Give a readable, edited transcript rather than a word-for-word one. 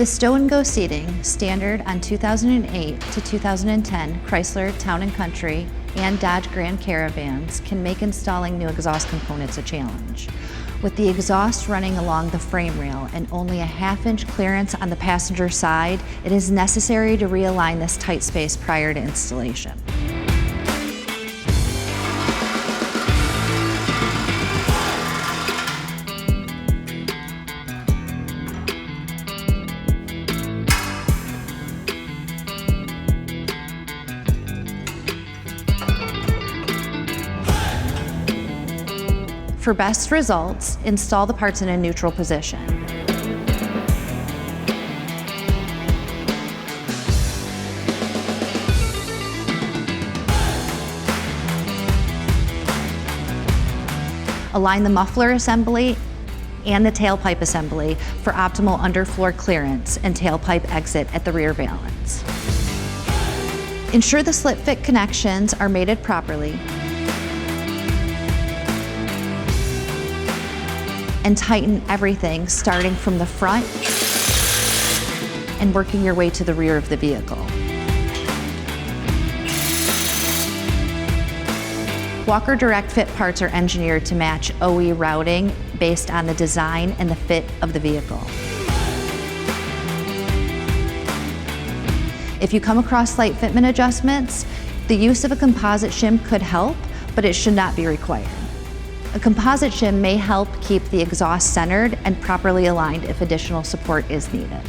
The stow and go seating, standard on 2008 to 2010 Chrysler Town & Country and Dodge Grand Caravans, can make installing new exhaust components a challenge. With the exhaust running along the frame rail and only a half-inch clearance on the passenger side, it is necessary to realign this tight space prior to installation. For best results, install the parts in a neutral position. Align the muffler assembly and the tailpipe assembly for optimal underfloor clearance and tailpipe exit at the rear valance. Ensure the slip fit connections are mated properly, and tighten everything starting from the front and working your way to the rear of the vehicle. Walker Direct Fit parts are engineered to match OE routing based on the design and the fit of the vehicle. If you come across slight fitment adjustments, the use of a composite shim could help, but it should not be required. A composite shim may help keep the exhaust centered and properly aligned if additional support is needed.